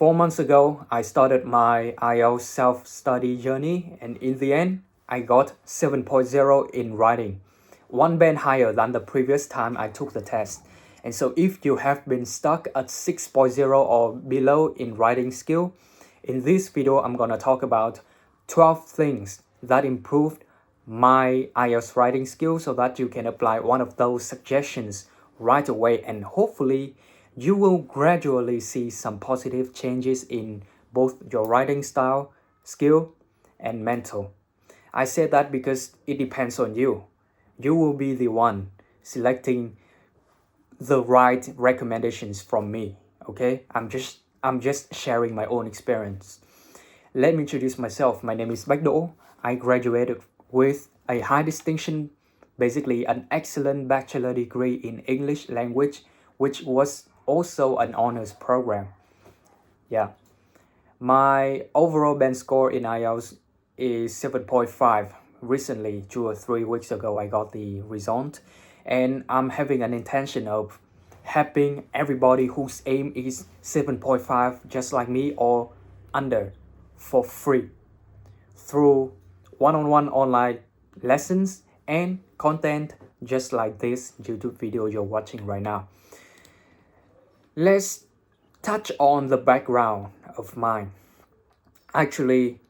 4 months ago, I started my IELTS self-study journey, and in the end, I got 7.0 in writing, one band higher than the previous time I took the test. And so if you have been stuck at 6.0 or below in writing skill, in this video, I'm gonna talk about 12 things that improved my IELTS writing skill so that you can apply one of those suggestions right away, and hopefully you will gradually see some positive changes in both your writing style, skill, and mental. I say that because it depends on you. You will be the one selecting the right recommendations from me, okay? I'm just sharing my own experience. Let me introduce myself. My name is Do. I graduated with a high distinction, basically an excellent bachelor degree in English language, which was also an honors program. Yeah. My overall band score in IELTS is 7.5. Recently, 2 or 3 weeks ago, I got the result, and I'm having an intention of helping everybody whose aim is 7.5 just like me or under for free through one-on-one online lessons and content just like this YouTube video you're watching right now. Let's touch on the background of mine. Actually,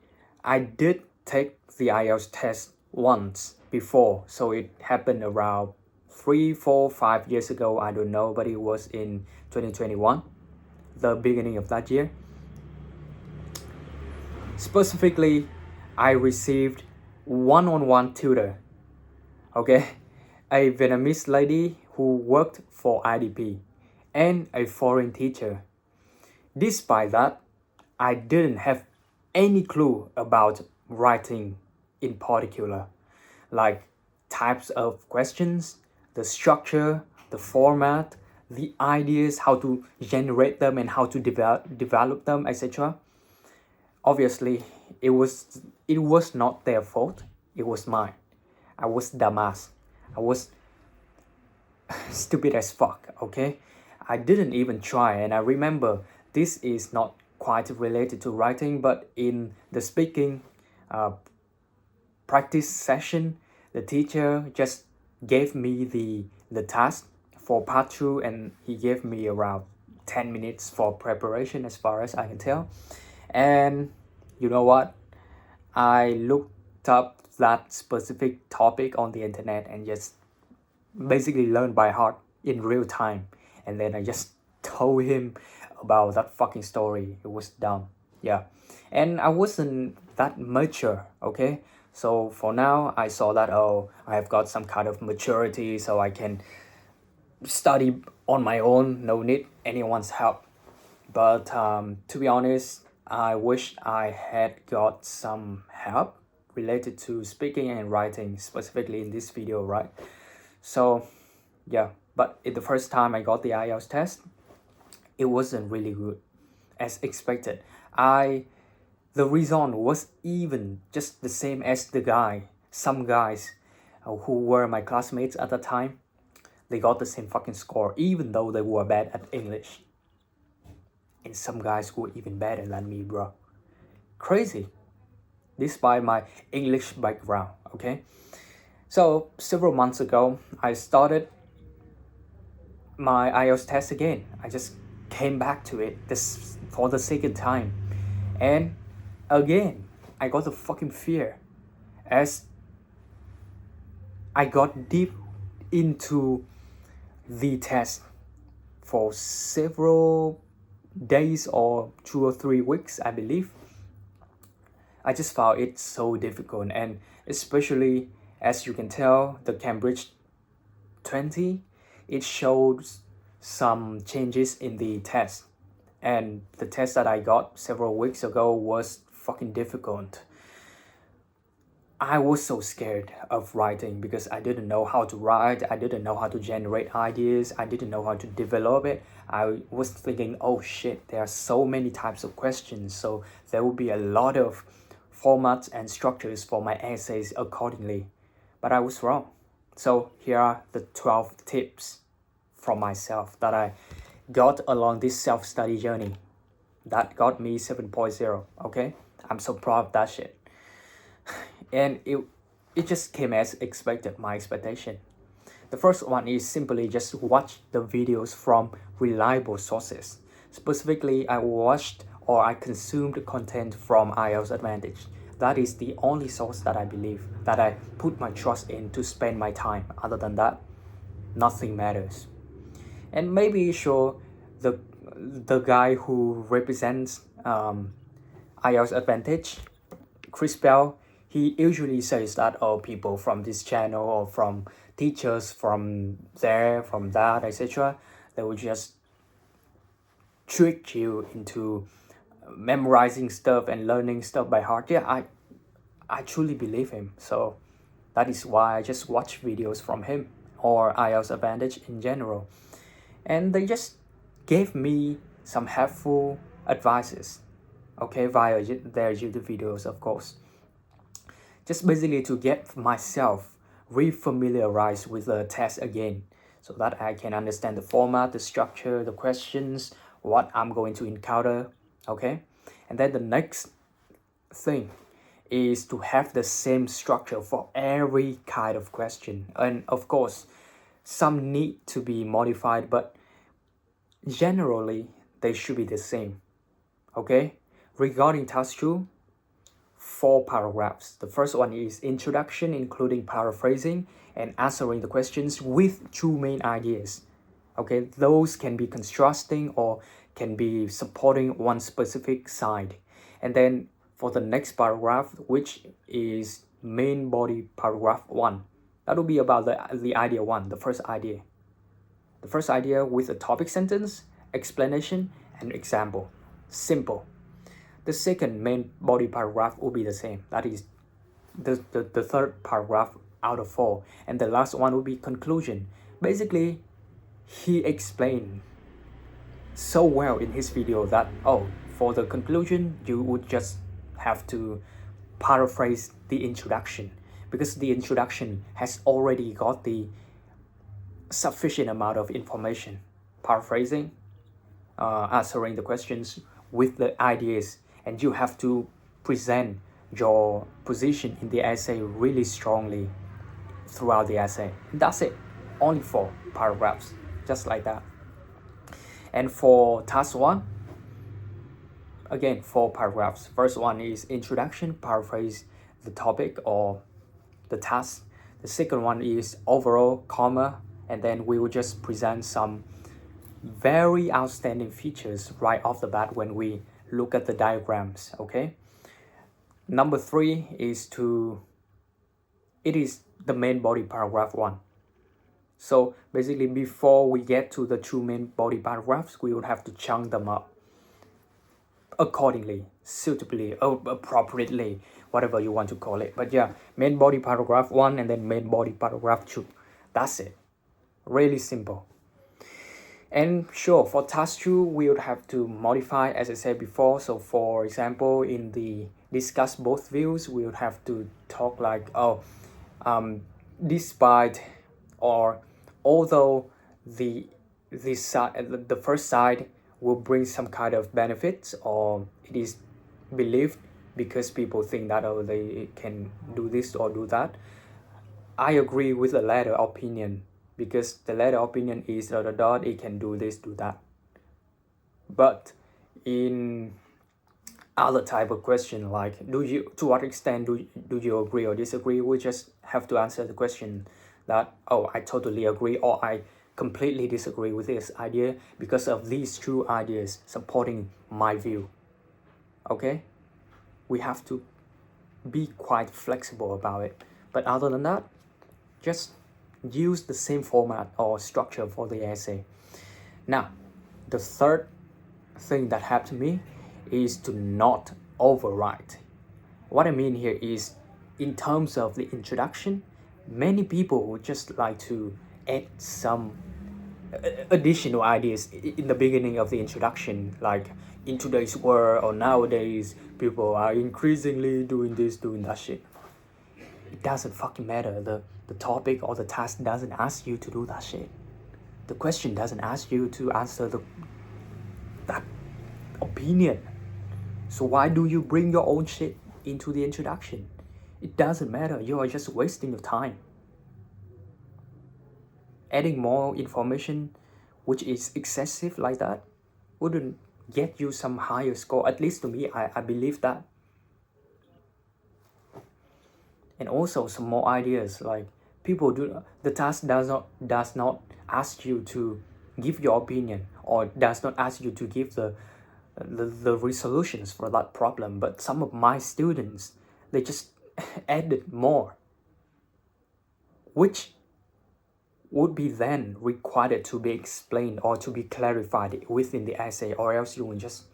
I did take the IELTS test once before, so it happened around 3, 4, 5 years ago. I don't know, but it was in 2021, the beginning of that year. Specifically, I received one-on-one tutor, okay? A Vietnamese lady who worked for IDP and a foreign teacher. Despite that, I didn't have any clue about writing in particular, like types of questions, the structure, the format, the ideas, how to generate them and how to develop them, etc. Obviously, it was not their fault, it was mine. I was dumbass. I was stupid as fuck, okay? I didn't even try, and I remember this is not quite related to writing, but in the speaking practice session, the teacher just gave me the task for part 2, and he gave me around 10 minutes for preparation as far as I can tell. And you know what? I looked up that specific topic on the internet and just basically learned by heart in real time. And then I just told him about that fucking story. It was dumb. Yeah. And I wasn't that mature, okay? So for now, I saw that, oh, I have got some kind of maturity so I can study on my own, no need anyone's help. But to be honest, I wish I had got some help related to speaking and writing, specifically in this video, right? So yeah, but the first time I got the IELTS test, it wasn't really good as expected. The result was even just the same as some guys who were my classmates at the time. They got the same fucking score, even though they were bad at English. And some guys were even better than me, bro. Crazy. Despite my English background, okay? So several months ago, I started my IELTS test again. I just came back to it this for the second time. And again, I got the fucking fear as I got deep into the test for several days or 2 or 3 weeks, I believe. I just found it so difficult, and especially as you can tell, the Cambridge 20, it shows some changes in the test. And the test that I got several weeks ago was fucking difficult. I was so scared of writing because I didn't know how to write, I didn't know how to generate ideas, I didn't know how to develop it. I was thinking, oh shit, there are so many types of questions, so there will be a lot of formats and structures for my essays accordingly. But I was wrong. So here are the 12 tips from myself that I got along this self-study journey. That got me 7.0, okay? I'm so proud of that shit. And it just came as expected, my expectation. The first one is simply just watch the videos from reliable sources. Specifically, I watched or I consumed content from IELTS Advantage. That is the only source that I believe, that I put my trust in to spend my time. Other than that, nothing matters. And maybe sure, the guy who represents IELTS Advantage, Chris Bell, he usually says that, oh, people from this channel or from teachers from there, from that, etc., they will just trick you into memorizing stuff and learning stuff by heart. Yeah, I truly believe him. So that is why I just watch videos from him or IELTS Advantage in general. And they just gave me some helpful advices, okay, via their YouTube videos, of course. Just basically to get myself refamiliarized with the test again, so that I can understand the format, the structure, the questions, what I'm going to encounter, okay? And then the next thing is to have the same structure for every kind of question. And of course, some need to be modified, but generally they should be the same, okay? Regarding task 2, 4 paragraphs. The first one is introduction, including paraphrasing and answering the questions with 2 main ideas. Okay, those can be contrasting or can be supporting one specific side. And then for the next paragraph, which is main body paragraph 1, that will be about the idea 1, the first idea. The first idea with a topic sentence, explanation, and example. Simple. The second main body paragraph will be the same. That is the third paragraph out of 4. And the last one will be conclusion. Basically, he explained so well in his video that, oh, for the conclusion, you would just have to paraphrase the introduction, because the introduction has already got the sufficient amount of information. Paraphrasing, answering the questions with the ideas, and you have to present your position in the essay really strongly throughout the essay. That's it. Only 4 paragraphs, just like that. And for task 1, again, 4 paragraphs. First one is introduction, paraphrase the topic or the task. The second one is overall, comma, and then we will just present some very outstanding features right off the bat when we look at the diagrams, okay? Number 3 is it is the main body paragraph 1. So basically, before we get to the 2 main body paragraphs, we would have to chunk them up accordingly, suitably, appropriately, whatever you want to call it. But yeah, main body paragraph 1 and then main body paragraph 2. That's it. Really simple. And sure, for task 2, we would have to modify, as I said before. So for example, in the discuss both views, we would have to talk like, despite or although the first side will bring some kind of benefits, or it is believed because people think that, oh, they can do this or do that, I agree with the latter opinion, because the latter opinion is it can do this, do that. But in other type of question, like to what extent do you agree or disagree, we just have to answer the question that, oh, I totally agree or I completely disagree with this idea because of these 2 ideas supporting my view. Okay, we have to be quite flexible about it. But other than that, just use the same format or structure for the essay. Now, the third thing that happened to me is to not overwrite. What I mean here is, in terms of the introduction, many people would just like to add some additional ideas in the beginning of the introduction, like in today's world or nowadays, people are increasingly doing this, doing that shit. It doesn't fucking matter. The topic or the task doesn't ask you to do that shit. The question doesn't ask you to answer opinion. So why do you bring your own shit into the introduction? It doesn't matter. You are just wasting your time. Adding more information which is excessive like that wouldn't get you some higher score. At least to me, I believe that. And also some more ideas, like people do, the task does not ask you to give your opinion, or does not ask you to give the resolutions for that problem, but some of my students, they just added more, which would be then required to be explained or to be clarified within the essay, or else you will just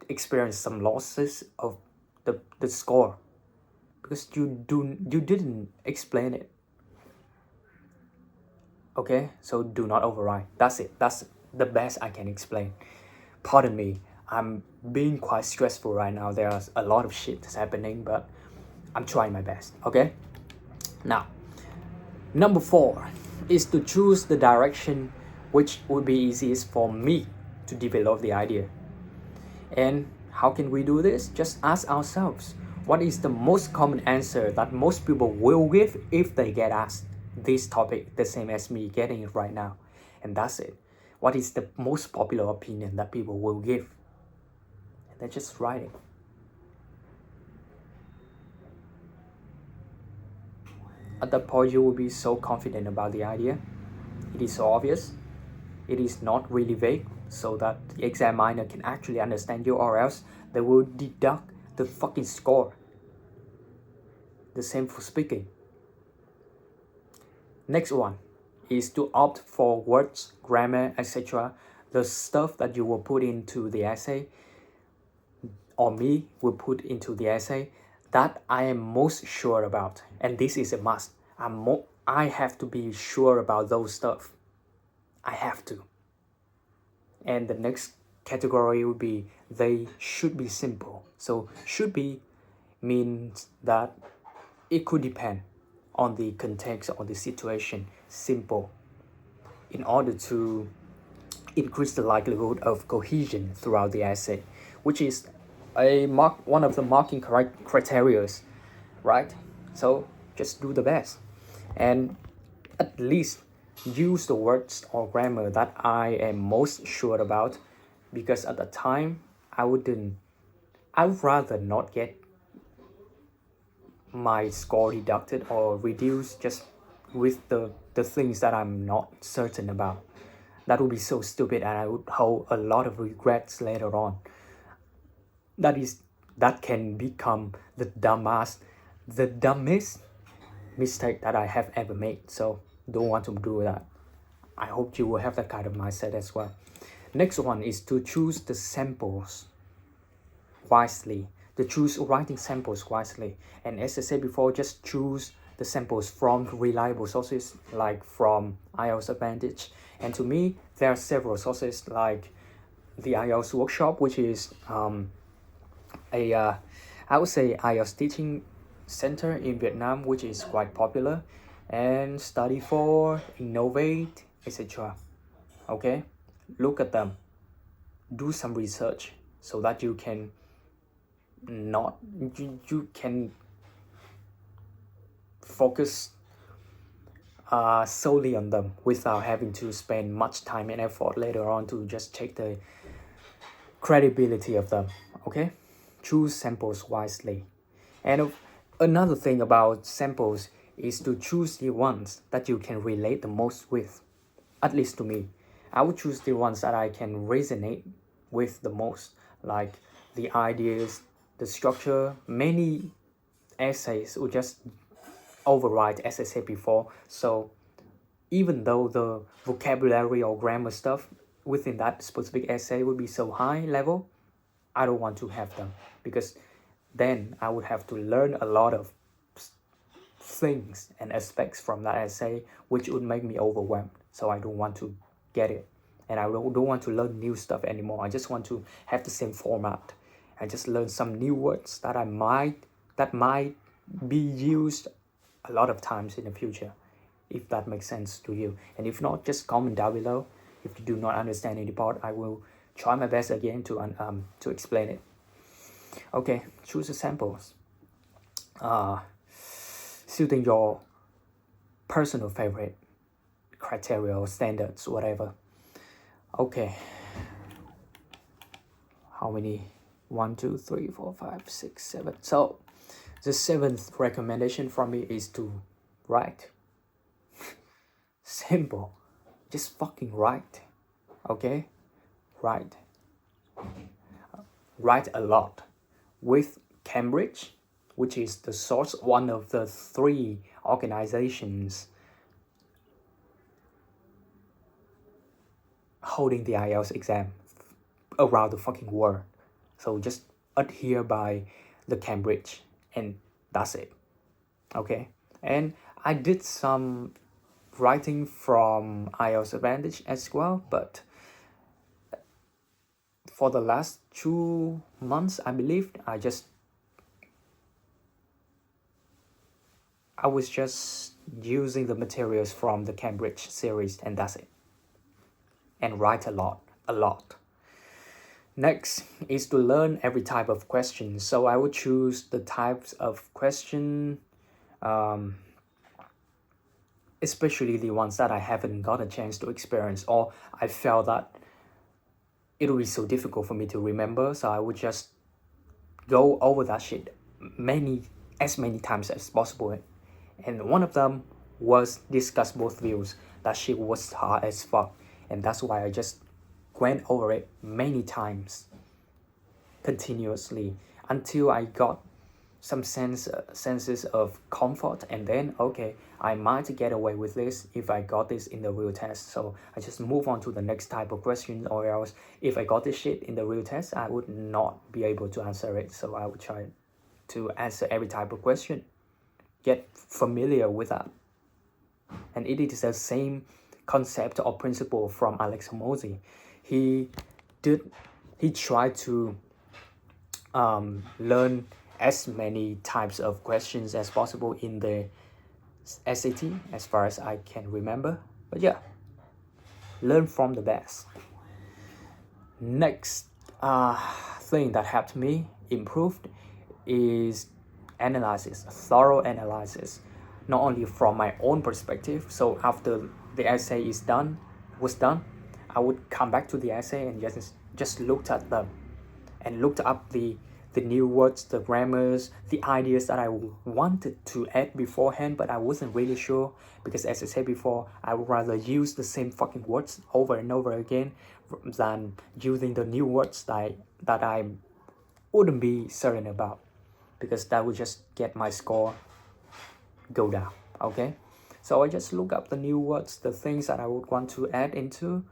experience some losses of the score because you didn't explain it. Okay, so do not override. That's it. That's the best I can explain. Pardon me, I'm being quite stressful right now. There's a lot of shit that's happening, but I'm trying my best. Okay, now number 4 is to choose the direction which would be easiest for me to develop the idea. And how can we do this? Just ask ourselves, what is the most common answer that most people will give if they get asked this topic, the same as me getting it right now? And that's it. What is the most popular opinion that people will give? And then just write it. At that point, you will be so confident about the idea. It is so obvious. It is not really vague, so that the examiner can actually understand you, or else they will deduct the fucking score. The same for speaking. Next one is to opt for words, grammar, etc. The stuff that you will put into the essay, or me will put into the essay, that I am most sure about. And this is a must. I have to be sure about those stuff. I have to. And the next category would be they should be simple. So should be means that it could depend on the context or the situation. Simple, in order to increase the likelihood of cohesion throughout the essay, which is one of the marking criteria, right? So just do the best, and at least use the words or grammar that I am most sure about, because at the time I would rather not get my score deducted or reduced just with the things that I'm not certain about. That would be so stupid, and I would hold a lot of regrets later on. That can become the dumbest mistake that I have ever made. So don't want to do that. I hope you will have that kind of mindset as well. Next one is to choose the samples wisely. To choose writing samples wisely. And as I said before, just choose the samples from reliable sources, like from IELTS Advantage. And to me, there are several sources, like the IELTS workshop, which is I would say IELTS teaching center in Vietnam, which is quite popular, and Study4, Innovate, etc. Okay, look at them, do some research so that you can focus solely on them without having to spend much time and effort later on to just check the credibility of them. Okay, choose samples wisely. And another thing about samples is to choose the ones that you can relate the most with. At least to me, I would choose the ones that I can resonate with the most, like the ideas, the structure. Many essays would just override, as I said before. So even though the vocabulary or grammar stuff within that specific essay would be so high level, I don't want to have them, because then I would have to learn a lot of things and aspects from that essay, which would make me overwhelmed. So I don't want to get it, and I don't want to learn new stuff anymore. I just want to have the same format. I just learn some new words that might be used a lot of times in the future, if that makes sense to you. And if not, just comment down below. If you do not understand any part, I will try my best again to explain it. Okay, choose the samples. Suiting your personal favorite criteria or standards, whatever. Okay. How many? 1, 2, 3, 4, 5, 6, 7. So the 7th recommendation from me is to write. Simple. Just fucking write. Okay? Write. Write a lot. With Cambridge, which is the source, one of the 3 organizations holding the IELTS exam around the fucking world. So just adhere by the Cambridge and that's it. Okay? And I did some writing from IELTS Advantage as well, but for the last 2 months, I believe, I was just using the materials from the Cambridge series and that's it. And write a lot. Next is to learn every type of question. So I would choose the types of question, especially the ones that I haven't got a chance to experience, or I felt that it would be so difficult for me to remember. So I would just go over that shit as many times as possible. And one of them was discuss both views. That shit was hard as fuck. And that's why I just went over it many times continuously until I got some senses of comfort, and then okay, I might get away with this if I got this in the real test. So I just move on to the next type of question, or else if I got this shit in the real test, I would not be able to answer it. So I would try to answer every type of question, get familiar with that. And it is the same concept or principle from Alex Hormozi. He tried to learn as many types of questions as possible in the SAT, as far as I can remember. But yeah, learn from the best. Next thing that helped me improve is thorough analysis, not only from my own perspective. So after the essay was done, I would come back to the essay and just looked at them and looked up the new words, the grammars, the ideas that I wanted to add beforehand, but I wasn't really sure, because as I said before, I would rather use the same fucking words over and over again than using the new words that I wouldn't be certain about, because that would just get my score go down. Okay, so I just look up the new words, the things that I would want to add into,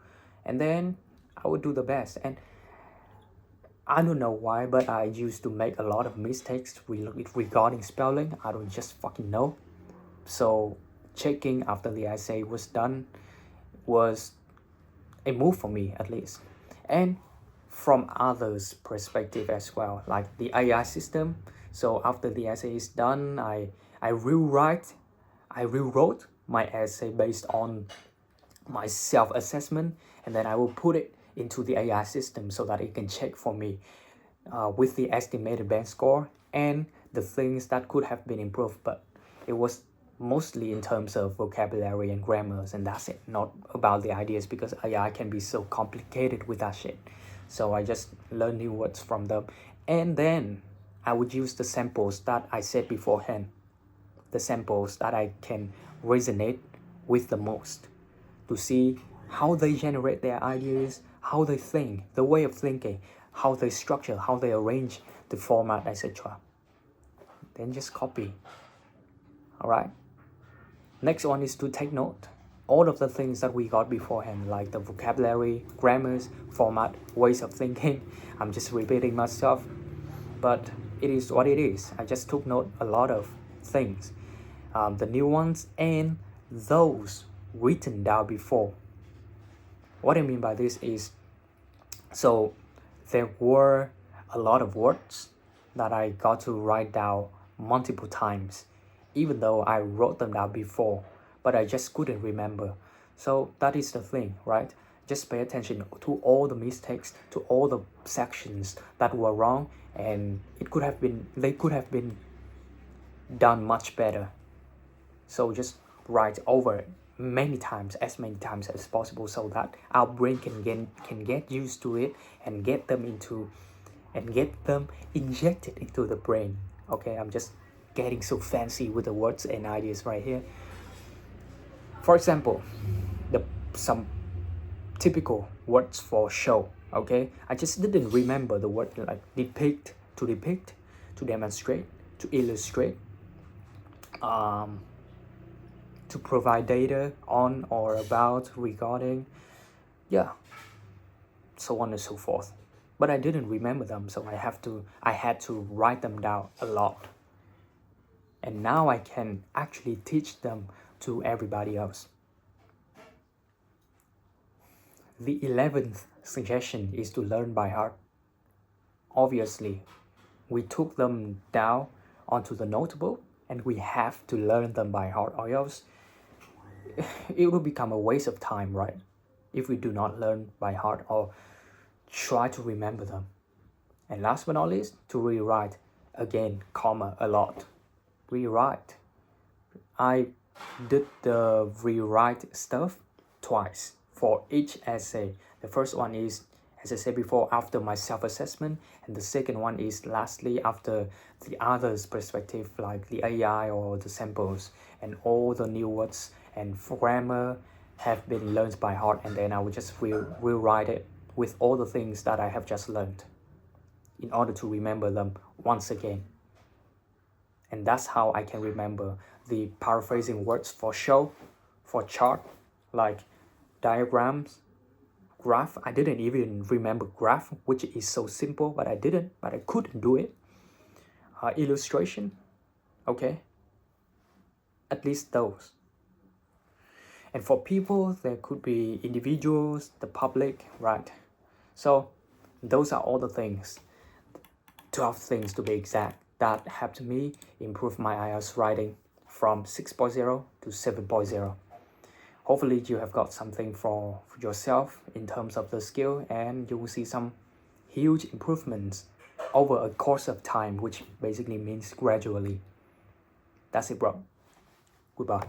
and then I would do the best. And I don't know why, but I used to make a lot of mistakes regarding spelling. I don't just fucking know. So checking after the essay was done was a move for me, at least. And from others' perspective as well, like the AI system. So after the essay is done, I rewrote my essay based on my self-assessment, and then I will put it into the AI system so that it can check for me with the estimated band score and the things that could have been improved. But it was mostly in terms of vocabulary and grammars, and that's it, not about the ideas, because AI can be so complicated with that shit. So I just learned new words from them, and then I would use the samples that I said beforehand, the samples that I can resonate with the most, to see how they generate their ideas, how they think, the way of thinking, how they structure, how they arrange the format, etc. Then just copy. Alright? Next one is to take note. All of the things that we got beforehand, like the vocabulary, grammars, format, ways of thinking. I'm just repeating myself, but it is what it is. I just took note a lot of things. The new ones and those written down before. What I mean by this is, so there were a lot of words that I got to write down multiple times, even though I wrote them down before, but I just couldn't remember. So that is the thing, right? Just pay attention to all the mistakes, to all the sections that were wrong, and they could have been done much better. So just write over it many times as possible, so that our brain can get used to it and get them injected into the brain. Okay, I'm just getting so fancy with the words and ideas right here. For example, some typical words for show. Okay, I just didn't remember the word like depict, to demonstrate, to illustrate, to provide data on or about, regarding, yeah, so on and so forth. But I didn't remember them, so I had to write them down a lot. And now I can actually teach them to everybody else. The 11th suggestion is to learn by heart. Obviously, we took them down onto the notebook, and we have to learn them by heart, or else it will become a waste of time, right? If we do not learn by heart or try to remember them. And last but not least, to rewrite. Again, comma a lot. Rewrite. I did the rewrite stuff twice for each essay. The first one is, as I said before, after my self-assessment, and the second one is lastly after the others' perspective, like the AI or the samples, and all the new words and grammar have been learned by heart, and then I will just rewrite it with all the things that I have just learned in order to remember them once again. And that's how I can remember the paraphrasing words for show, for chart, like diagrams, graph. I didn't even remember graph, which is so simple, but I couldn't do it. Illustration, okay, at least those. And for people, there could be individuals, the public, right? So those are all the things, 12 things to be exact, that helped me improve my IELTS writing from 6.0 to 7.0. Hopefully you have got something for yourself in terms of the skill, and you will see some huge improvements over a course of time, which basically means gradually. That's it, bro. Goodbye.